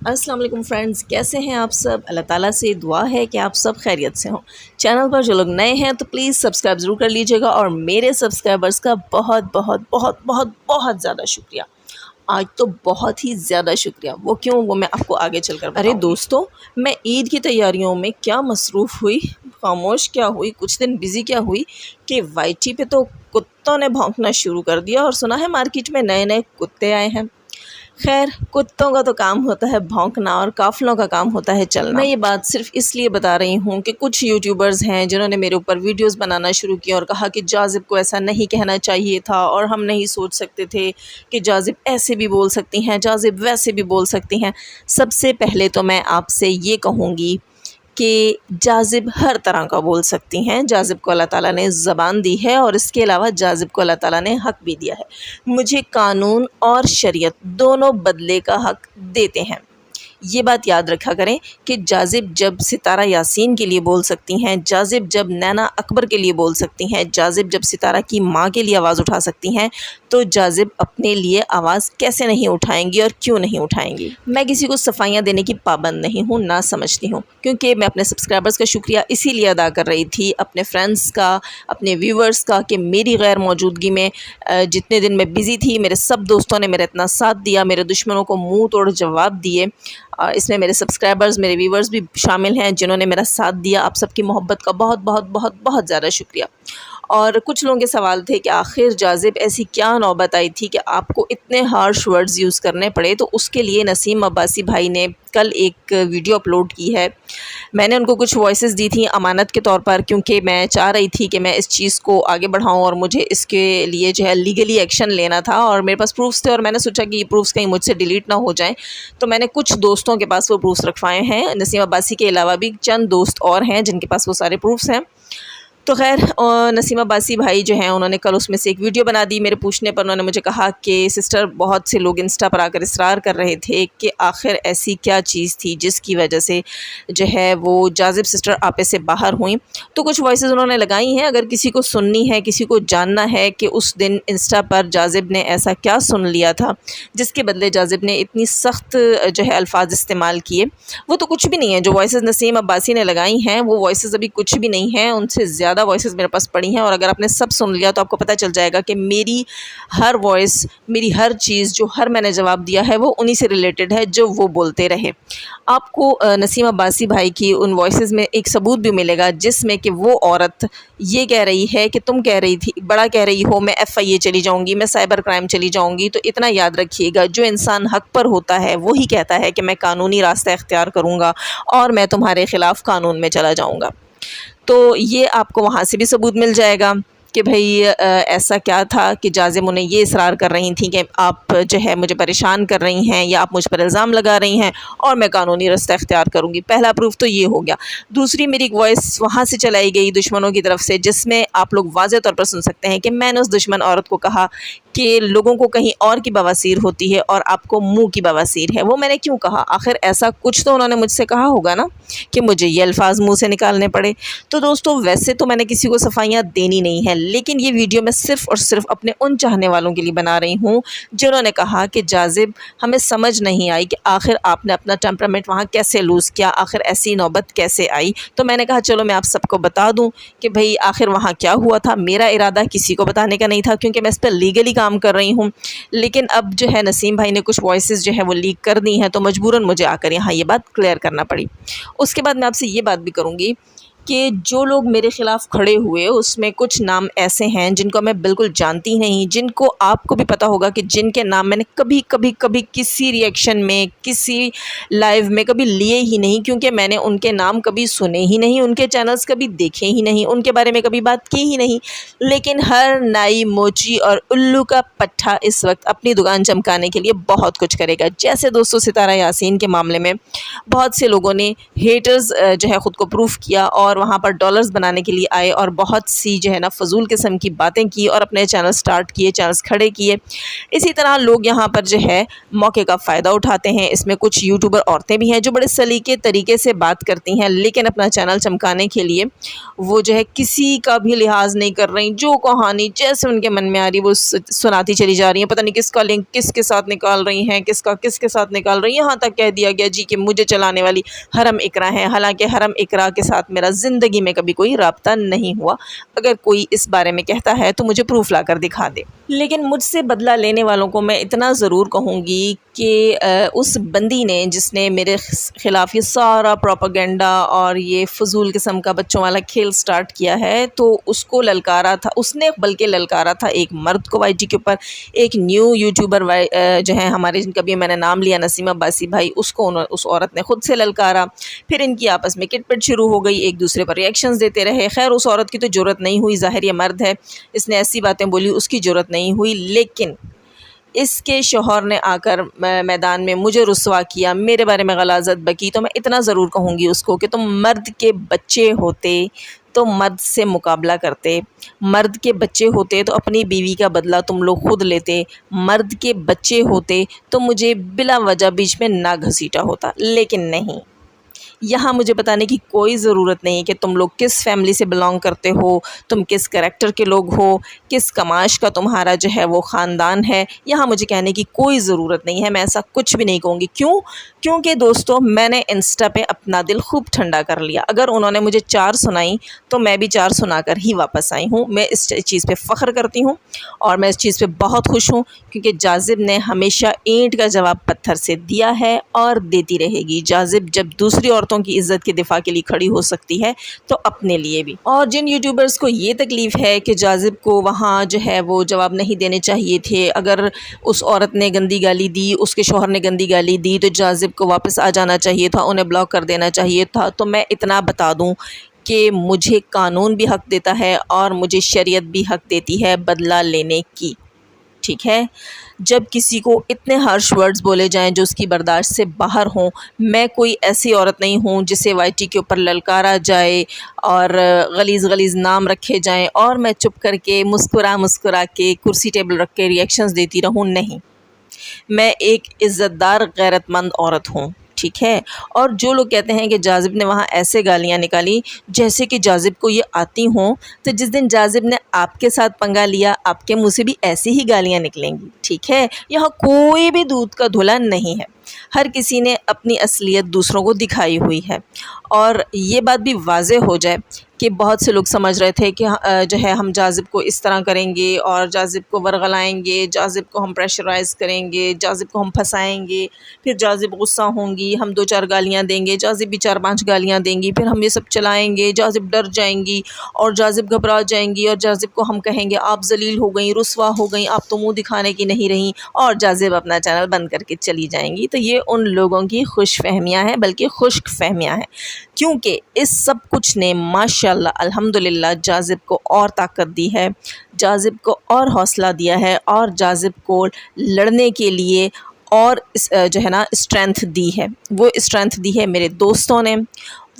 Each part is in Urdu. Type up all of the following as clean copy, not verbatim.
السلام علیکم فرینڈز، کیسے ہیں آپ سب؟ اللہ تعالیٰ سے دعا ہے کہ آپ سب خیریت سے ہوں۔ چینل پر جو لوگ نئے ہیں تو پلیز سبسکرائب ضرور کر لیجیے گا، اور میرے سبسکرائبرز کا بہت بہت بہت بہت بہت زیادہ شکریہ۔ آج تو بہت ہی زیادہ شکریہ، وہ کیوں وہ میں آپ کو آگے چل کر بتاؤں گی۔ دوستوں، میں عید کی تیاریوں میں کیا مصروف ہوئی، خاموش کیا ہوئی، کچھ دن بزی کیا ہوئی کہ وائی ٹی پہ تو کتوں نے بھونکنا شروع کر دیا، اور سنا ہے مارکیٹ میں نئے نئے کتے آئے ہیں۔ خیر، کتوں کا تو کام ہوتا ہے بھونکنا، اور قافلوں کا کام ہوتا ہے چلنا۔ میں یہ بات صرف اس لیے بتا رہی ہوں کہ کچھ یوٹیوبرز ہیں جنہوں نے میرے اوپر ویڈیوز بنانا شروع کیا اور کہا کہ جاذب کو ایسا نہیں کہنا چاہیے تھا، اور ہم نہیں سوچ سکتے تھے کہ جاذب ایسے بھی بول سکتی ہیں، جاذب ویسے بھی بول سکتی ہیں۔ سب سے پہلے تو میں آپ سے یہ کہوں گی کہ جاذب ہر طرح کا بول سکتی ہیں۔ جاذب کو اللہ تعالیٰ نے زبان دی ہے، اور اس کے علاوہ جاذب کو اللہ تعالیٰ نے حق بھی دیا ہے۔ مجھے قانون اور شریعت دونوں بدلے کا حق دیتے ہیں۔ یہ بات یاد رکھا کریں کہ جاذب جب ستارہ یاسین کے لیے بول سکتی ہیں، جاذب جب نینا اکبر کے لیے بول سکتی ہیں، جاذب جب ستارہ کی ماں کے لیے آواز اٹھا سکتی ہیں، تو جاذب اپنے لیے آواز کیسے نہیں اٹھائیں گی اور کیوں نہیں اٹھائیں گی؟ میں کسی کو صفائیاں دینے کی پابند نہیں ہوں، نہ سمجھتی ہوں، کیونکہ میں اپنے سبسکرائبرز کا شکریہ اسی لیے ادا کر رہی تھی، اپنے فرینڈز کا، اپنے ویورز کا، کہ میری غیر موجودگی میں جتنے دن میں بزی تھی، میرے سب دوستوں نے میرا اتنا ساتھ دیا، میرے دشمنوں کو منہ توڑ جواب دیے۔ اس میں میرے سبسکرائبرز، میرے ویورز بھی شامل ہیں جنہوں نے میرا ساتھ دیا۔ آپ سب کی محبت کا بہت بہت بہت بہت زیادہ شکریہ۔ اور کچھ لوگوں کے سوال تھے کہ آخر جاذب ایسی کیا نوبت آئی تھی کہ آپ کو اتنے ہارش ورڈز یوز کرنے پڑے؟ تو اس کے لیے نسیم عباسی بھائی نے کل ایک ویڈیو اپلوڈ کی ہے۔ میں نے ان کو کچھ وائسز دی تھیں امانت کے طور پر، کیونکہ میں چاہ رہی تھی کہ میں اس چیز کو آگے بڑھاؤں، اور مجھے اس کے لیے جو ہے لیگلی ایکشن لینا تھا، اور میرے پاس پروفس تھے، اور میں نے سوچا کہ یہ پروفس کہیں مجھ سے ڈیلیٹ نہ ہو جائیں، تو میں نے کچھ دوستوں کے پاس وہ پروفس رکھوائے ہیں۔ نسیم عباسی کے علاوہ بھی چند دوست اور ہیں جن کے پاس وہ سارے پروفس ہیں۔ تو خیر، نسیم عباسی بھائی جو ہیں انہوں نے کل اس میں سے ایک ویڈیو بنا دی۔ میرے پوچھنے پر انہوں نے مجھے کہا کہ سسٹر، بہت سے لوگ انسٹا پر آ کر اصرار کر رہے تھے کہ آخر ایسی کیا چیز تھی جس کی وجہ سے جو ہے وہ جاذب سسٹر آپے سے باہر ہوئیں۔ تو کچھ وائسز انہوں نے لگائی ہیں، اگر کسی کو سننی ہے، کسی کو جاننا ہے کہ اس دن انسٹا پر جاذب نے ایسا کیا سن لیا تھا جس کے بدلے جاذب نے اتنی سخت جو ہے الفاظ استعمال کیے، وہ تو کچھ بھی نہیں ہے۔ جو وائسز نسیم عباسی نے لگائی ہیں وہ وائسز ابھی کچھ بھی نہیں ہیں، ان سے زیادہ وائسز میرے پاس پڑی ہیں، اور اگر آپ نے سب سن لیا تو آپ کو پتہ چل جائے گا کہ میری ہر وائس، میری ہر چیز جو میں نے جواب دیا ہے وہ انہی سے ریلیٹڈ ہے جو وہ بولتے رہے۔ آپ کو نسیم عباسی بھائی کی ان وائسز میں ایک ثبوت بھی ملے گا جس میں کہ وہ عورت یہ کہہ رہی ہے کہ تم کہہ رہی تھی، بڑا کہہ رہی ہو میں FIA چلی جاؤں گی، میں سائبر کرائم چلی جاؤں گی۔ تو اتنا یاد رکھیے گا، جو انسان حق پر ہوتا ہے وہی کہتا ہے کہ میں قانونی راستہ اختیار کروں گا اور میں تمہارے خلاف قانون میں چلا جاؤں گا۔ تو یہ آپ کو وہاں سے بھی ثبوت مل جائے گا کہ بھئی ایسا کیا تھا کہ جاذب انہیں یہ اصرار کر رہی تھیں کہ آپ جو ہے مجھے پریشان کر رہی ہیں، یا آپ مجھ پر الزام لگا رہی ہیں، اور میں قانونی راستہ اختیار کروں گی۔ پہلا پروف تو یہ ہو گیا۔ دوسری میری ایک وائس وہاں سے چلائی گئی دشمنوں کی طرف سے، جس میں آپ لوگ واضح طور پر سن سکتے ہیں کہ میں نے اس دشمن عورت کو کہا کہ لوگوں کو کہیں اور کی بواسیر ہوتی ہے اور آپ کو منہ کی بواسیر ہے۔ وہ میں نے کیوں کہا؟ آخر ایسا کچھ تو انہوں نے مجھ سے کہا ہوگا نا کہ مجھے یہ الفاظ منہ سے نکالنے پڑے۔ تو دوستو، ویسے تو میں نے کسی کو صفائیاں دینی نہیں ہیں، لیکن یہ ویڈیو میں صرف اور صرف اپنے ان چاہنے والوں کے لیے بنا رہی ہوں جنہوں نے کہا کہ جاذب، ہمیں سمجھ نہیں آئی کہ آخر آپ نے اپنا ٹیمپرامنٹ وہاں کیسے لوز کیا، آخر ایسی نوبت کیسے آئی۔ تو میں نے کہا چلو میں آپ سب کو بتا دوں کہ بھئی آخر وہاں کیا ہوا تھا۔ میرا ارادہ کسی کو بتانے کا نہیں تھا، کیونکہ میں اس پہ لیگلی کام کر رہی ہوں، لیکن اب جو ہے نسیم بھائی نے کچھ وائسز جو ہے وہ لیک کر دی ہیں، تو مجبوراً مجھے آ کر یہاں یہ بات کلیئر کرنا پڑی۔ اس کے بعد میں آپ سے یہ بات بھی کروں گی کہ جو لوگ میرے خلاف کھڑے ہوئے اس میں کچھ نام ایسے ہیں جن کو میں بالکل جانتی نہیں، جن کو آپ کو بھی پتہ ہوگا کہ جن کے نام میں نے کبھی کسی ریئیکشن میں، کسی لائیو میں کبھی لیے ہی نہیں، کیونکہ میں نے ان کے نام کبھی سنے ہی نہیں، ان کے چینلز کبھی دیکھے ہی نہیں، ان کے بارے میں کبھی بات کی ہی نہیں۔ لیکن ہر نائی، موچی اور الو کا پٹھا اس وقت اپنی دکان چمکانے کے لیے بہت کچھ کرے گا۔ جیسے دوستو ستارہ یاسین کے معاملے میں بہت سے لوگوں نے ہیٹرز جو ہے خود کو پروف کیا، اور اور وہاں پر ڈالرز بنانے کے لیے آئے اور بہت سی جو ہے نا فضول قسم کی باتیں کی اور اپنے چینل سٹارٹ کیے، چینلز کھڑے کیے۔ اسی طرح لوگ یہاں پر جو ہے موقع کا فائدہ اٹھاتے ہیں۔ اس میں کچھ یوٹیوبر عورتیں بھی ہیں جو بڑے سلیقے طریقے سے بات کرتی ہیں، لیکن اپنا چینل چمکانے کے لیے وہ جو ہے کسی کا بھی لحاظ نہیں کر رہی، جو کہانی جیسے ان کے من میں آ رہی وہ سناتی چلی جا رہی ہیں، پتہ نہیں کس کا لنک کس کے ساتھ نکال رہی ہیں، کس کا کس کے ساتھ نکال رہی ہیں۔ یہاں تک کہہ دیا گیا جی کہ مجھے چلانے والی حرم اقرا ہے، حالانکہ حرم اقرا کے ساتھ میرا زندگی میں کبھی کوئی رابطہ نہیں ہوا۔ اگر کوئی اس بارے میں کہتا ہے تو مجھے پروف لا کر دکھا دے۔ لیکن مجھ سے بدلہ لینے والوں کو میں اتنا ضرور کہوں گی کہ اس بندی نے جس نے میرے خلاف یہ سارا پروپیگنڈا اور یہ فضول قسم کا بچوں والا کھیل سٹارٹ کیا ہے، تو اس کو للکارا تھا، اس نے بلکہ للکارا تھا ایک مرد کو وائی ٹی کے اوپر، ایک نیو یوٹیوبر جو ہے ہمارے جن کا بھی میں نے نام لیا نسیم عباسی بھائی، اس کو اس عورت نے خود سے للکارا۔ پھر ان کی آپس میں کٹ پٹ شروع ہو گئی، ایک دوسرے پر ریئیکشنز دیتے رہے۔ خیر اس عورت کی تو جرأت نہیں ہوئی، ظاہر یہ مرد ہے، اس نے ایسی باتیں بولی، اس کی جرأت نہیں ہوئی، لیکن اس کے شوہر نے آ کر میدان میں مجھے رسوا کیا، میرے بارے میں غلاظت بکی، تو میں اتنا ضرور کہوں گی اس کو کہ تم مرد کے بچے ہوتے تو مرد سے مقابلہ کرتے، مرد کے بچے ہوتے تو اپنی بیوی کا بدلہ تم لوگ خود لیتے، مرد کے بچے ہوتے تو مجھے بلا وجہ بیچ میں نہ گھسیٹا ہوتا، لیکن نہیں۔ یہاں مجھے بتانے کی کوئی ضرورت نہیں کہ تم لوگ کس فیملی سے بلانگ کرتے ہو، تم کس کریکٹر کے لوگ ہو، کس کماش کا تمہارا جو ہے وہ خاندان ہے۔ یہاں مجھے کہنے کی کوئی ضرورت نہیں ہے، میں ایسا کچھ بھی نہیں کہوں گی۔ کیونکہ دوستو میں نے انسٹا پہ اپنا دل خوب ٹھنڈا کر لیا۔ اگر انہوں نے مجھے 4 سنائی تو میں بھی 4 سنا کر ہی واپس آئی ہوں۔ میں اس چیز پہ فخر کرتی ہوں اور میں اس چیز پہ بہت خوش ہوں، کیونکہ جاذب نے ہمیشہ اینٹ کا جواب پتھر سے دیا ہے اور دیتی رہے گی۔ جاذب جب دوسری عورتوں کی عزت کے دفاع کے لیے کھڑی ہو سکتی ہے تو اپنے لیے بھی۔ اور جن یوٹیوبرز کو یہ تکلیف ہے کہ جاذب کو وہاں جو ہے وہ جواب نہیں دینے چاہیے تھے، اگر اس عورت نے گندی گالی دی، اس کے شوہر نے گندی گالی دی تو جاذب کو واپس آ جانا چاہیے تھا، انہیں بلاک کر دینا چاہیے تھا، تو میں اتنا بتا دوں کہ مجھے قانون بھی حق دیتا ہے اور مجھے شریعت بھی حق دیتی ہے بدلہ لینے کی، ٹھیک ہے؟ جب کسی کو اتنے ہارش ورڈز بولے جائیں جو اس کی برداشت سے باہر ہوں، میں کوئی ایسی عورت نہیں ہوں جسے وائی ٹی کے اوپر للکارا جائے اور غلیظ غلیظ نام رکھے جائیں اور میں چپ کر کے مسکرا کے کرسی ٹیبل رکھ کے ریئیکشنز دیتی رہوں۔ نہیں، میں ایک عزت دار غیرت مند عورت ہوں، ٹھیک ہے؟ اور جو لوگ کہتے ہیں کہ جاذب نے وہاں ایسے گالیاں نکالی جیسے کہ جاذب کو یہ آتی ہوں، تو جس دن جاذب نے آپ کے ساتھ پنگا لیا آپ کے منہ سے بھی ایسی ہی گالیاں نکلیں گی، ٹھیک ہے؟ یہاں کوئی بھی دودھ کا دھلا نہیں ہے، ہر کسی نے اپنی اصلیت دوسروں کو دکھائی ہوئی ہے۔ اور یہ بات بھی واضح ہو جائے کہ بہت سے لوگ سمجھ رہے تھے کہ جو ہے ہم جاذب کو اس طرح کریں گے اور جاذب کو ورغلائیں گے، جاذب کو ہم پریشرائز کریں گے، جاذب کو ہم پھنسائیں گے، پھر جاذب غصہ ہوں گی، ہم 2-4 گالیاں دیں گے، جاذب بھی 4-5 گالیاں دیں گی، پھر ہم یہ سب چلائیں گے، جاذب ڈر جائیں گی اور جاذب گھبرا جائیں گی اور جاذب کو ہم کہیں گے آپ ذلیل ہو گئیں، رسوا ہو گئیں، آپ تو منہ دکھانے کی نہیں رہیں، اور جاذب اپنا چینل بند کر کے چلی جائیں گی۔ تو یہ ان لوگوں کی خوش فہمیاں ہیں، بلکہ خشک فہمیاں ہیں، کیونکہ اس سب کچھ نے ماشاءاللہ الحمدللہ جاذب کو اور طاقت دی ہے، جاذب کو اور حوصلہ دیا ہے اور جاذب کو لڑنے کے لیے اور جو ہے نا اسٹرینتھ دی ہے۔ وہ اسٹرینتھ دی ہے میرے دوستوں نے،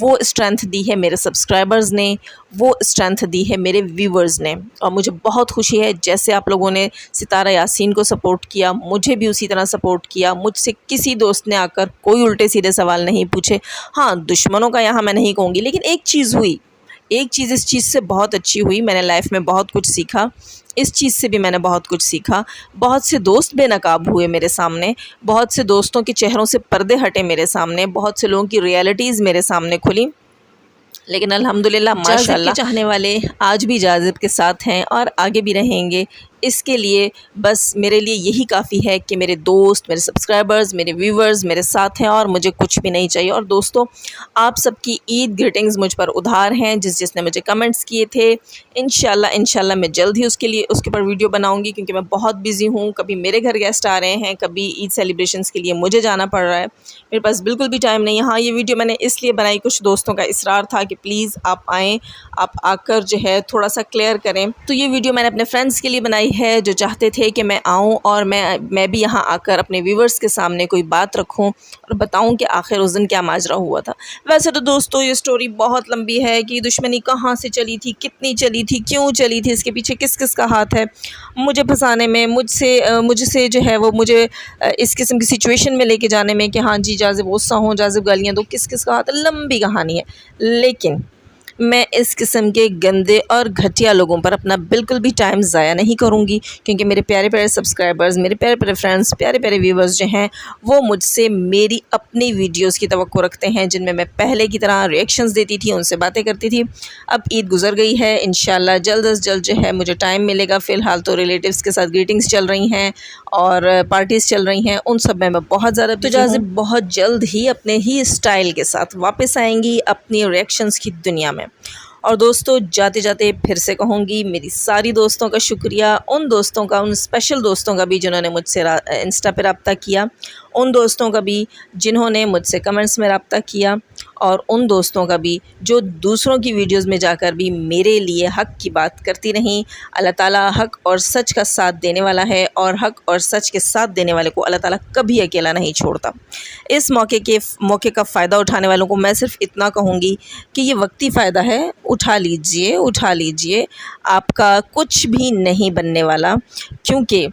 وہ اسٹرینتھ دی ہے میرے سبسکرائبرز نے، وہ اسٹرینتھ دی ہے میرے ویورز نے، اور مجھے بہت خوشی ہے جیسے آپ لوگوں نے ستارہ یاسین کو سپورٹ کیا، مجھے بھی اسی طرح سپورٹ کیا۔ مجھ سے کسی دوست نے آ کر کوئی الٹے سیدھے سوال نہیں پوچھے۔ ہاں دشمنوں کا یہاں میں نہیں کہوں گی، لیکن ایک چیز ہوئی، ایک چیز اس چیز سے بہت اچھی ہوئی، میں نے لائف میں بہت کچھ سیکھا، اس چیز سے بھی میں نے بہت کچھ سیکھا۔ بہت سے دوست بے نقاب ہوئے میرے سامنے، بہت سے دوستوں کے چہروں سے پردے ہٹے میرے سامنے، بہت سے لوگوں کی ریئلٹیز میرے سامنے کھلی، لیکن الحمدللہ ماشاءاللہ کے چاہنے والے آج بھی جاذب کے ساتھ ہیں اور آگے بھی رہیں گے۔ اس کے لیے بس میرے لیے یہی کافی ہے کہ میرے دوست، میرے سبسکرائبرز، میرے ویورز میرے ساتھ ہیں اور مجھے کچھ بھی نہیں چاہیے۔ اور دوستو آپ سب کی عید گریٹنگز مجھ پر ادھار ہیں، جس نے مجھے کمنٹس کیے تھے۔ انشاءاللہ میں جلد ہی اس کے اوپر ویڈیو بناؤں گی، کیونکہ میں بہت بزی ہوں، کبھی میرے گھر گیسٹ آ رہے ہیں، کبھی عید سیلیبریشنز کے لیے مجھے جانا پڑ رہا ہے، میرے پاس بالکل بھی ٹائم نہیں ہے۔ ہاں یہ ویڈیو میں نے اس لیے بنائی، کچھ دوستوں کا اصرار تھا کہ پلیز آپ آئیں، آپ آ کر جو ہے تھوڑا سا کلیئر کریں، تو یہ ویڈیو میں نے اپنے فرینڈس کے لیے بنائی آئی ہے جو چاہتے تھے کہ میں آؤں اور میں بھی یہاں آ کر اپنے ویورز کے سامنے کوئی بات رکھوں اور بتاؤں کہ آخر اس دن کیا ماجرا ہوا تھا۔ ویسے تو دوستو یہ سٹوری بہت لمبی ہے کہ دشمنی کہاں سے چلی تھی، کتنی چلی تھی، کیوں چلی تھی، اس کے پیچھے کس کس کا ہاتھ ہے، مجھے پھنسانے میں، مجھ سے جو ہے وہ مجھے اس قسم کی سچویشن میں لے کے جانے میں کہ ہاں جی جاذب غصہ ہوں، جاذب گالیاں دو، کس کس کا ہاتھ ہے، لمبی کہانی ہے۔ لیکن میں اس قسم کے گندے اور گھٹیا لوگوں پر اپنا بالکل بھی ٹائم ضائع نہیں کروں گی، کیونکہ میرے پیارے پیارے سبسکرائبرز، میرے پیارے پیارے فرینڈز، پیارے پیارے ویورز جو ہیں وہ مجھ سے میری اپنی ویڈیوز کی توقع رکھتے ہیں، جن میں پہلے کی طرح ریئیکشنز دیتی تھی، ان سے باتیں کرتی تھی۔ اب عید گزر گئی ہے، انشاءاللہ جلد از جلد جو ہے مجھے ٹائم ملے گا۔ فی الحال تو ریلیٹیوز کے ساتھ گریٹنگز چل رہی ہیں اور پارٹیز چل رہی ہیں، ان سب میں بہت زیادہ تو جاذب بہت جلد ہی اپنے ہی اسٹائل کے ساتھ واپس آئیں گی اپنی ریئیکشنز کی دنیا میں۔ اور دوستو جاتے جاتے پھر سے کہوں گی، میری ساری دوستوں کا شکریہ، ان دوستوں کا، ان اسپیشل دوستوں کا بھی جنہوں نے مجھ سے انسٹا پہ رابطہ کیا، ان دوستوں کا بھی جنہوں نے مجھ سے کمنٹس میں رابطہ کیا، اور ان دوستوں کا بھی جو دوسروں کی ویڈیوز میں جا کر بھی میرے لیے حق کی بات کرتی رہیں۔ اللہ تعالیٰ حق اور سچ کا ساتھ دینے والا ہے، اور حق اور سچ کے ساتھ دینے والے کو اللہ تعالیٰ کبھی اکیلا نہیں چھوڑتا۔ اس موقع کا فائدہ اٹھانے والوں کو میں صرف اتنا کہوں گی کہ یہ وقتی فائدہ ہے، اٹھا لیجئے، آپ کا کچھ بھی نہیں بننے والا، کیونکہ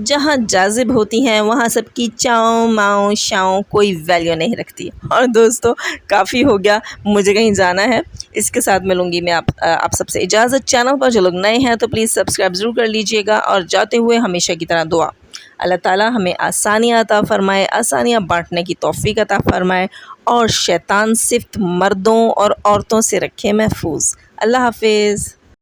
جہاں جاذب ہوتی ہیں وہاں سب کی چاؤں ماؤں شاؤں کوئی ویلیو نہیں رکھتی۔ اور دوستو کافی ہو گیا، مجھے کہیں جانا ہے، اس کے ساتھ ملوں گی میں آپ سب سے اجازت۔ چینل پر جو لوگ نئے ہیں تو پلیز سبسکرائب ضرور کر لیجئے گا، اور جاتے ہوئے ہمیشہ کی طرح دعا، اللہ تعالیٰ ہمیں آسانیاں عطا فرمائے، آسانیاں بانٹنے کی توفیق عطا فرمائے، اور شیطان صرف مردوں اور عورتوں سے رکھے محفوظ۔ اللہ حافظ۔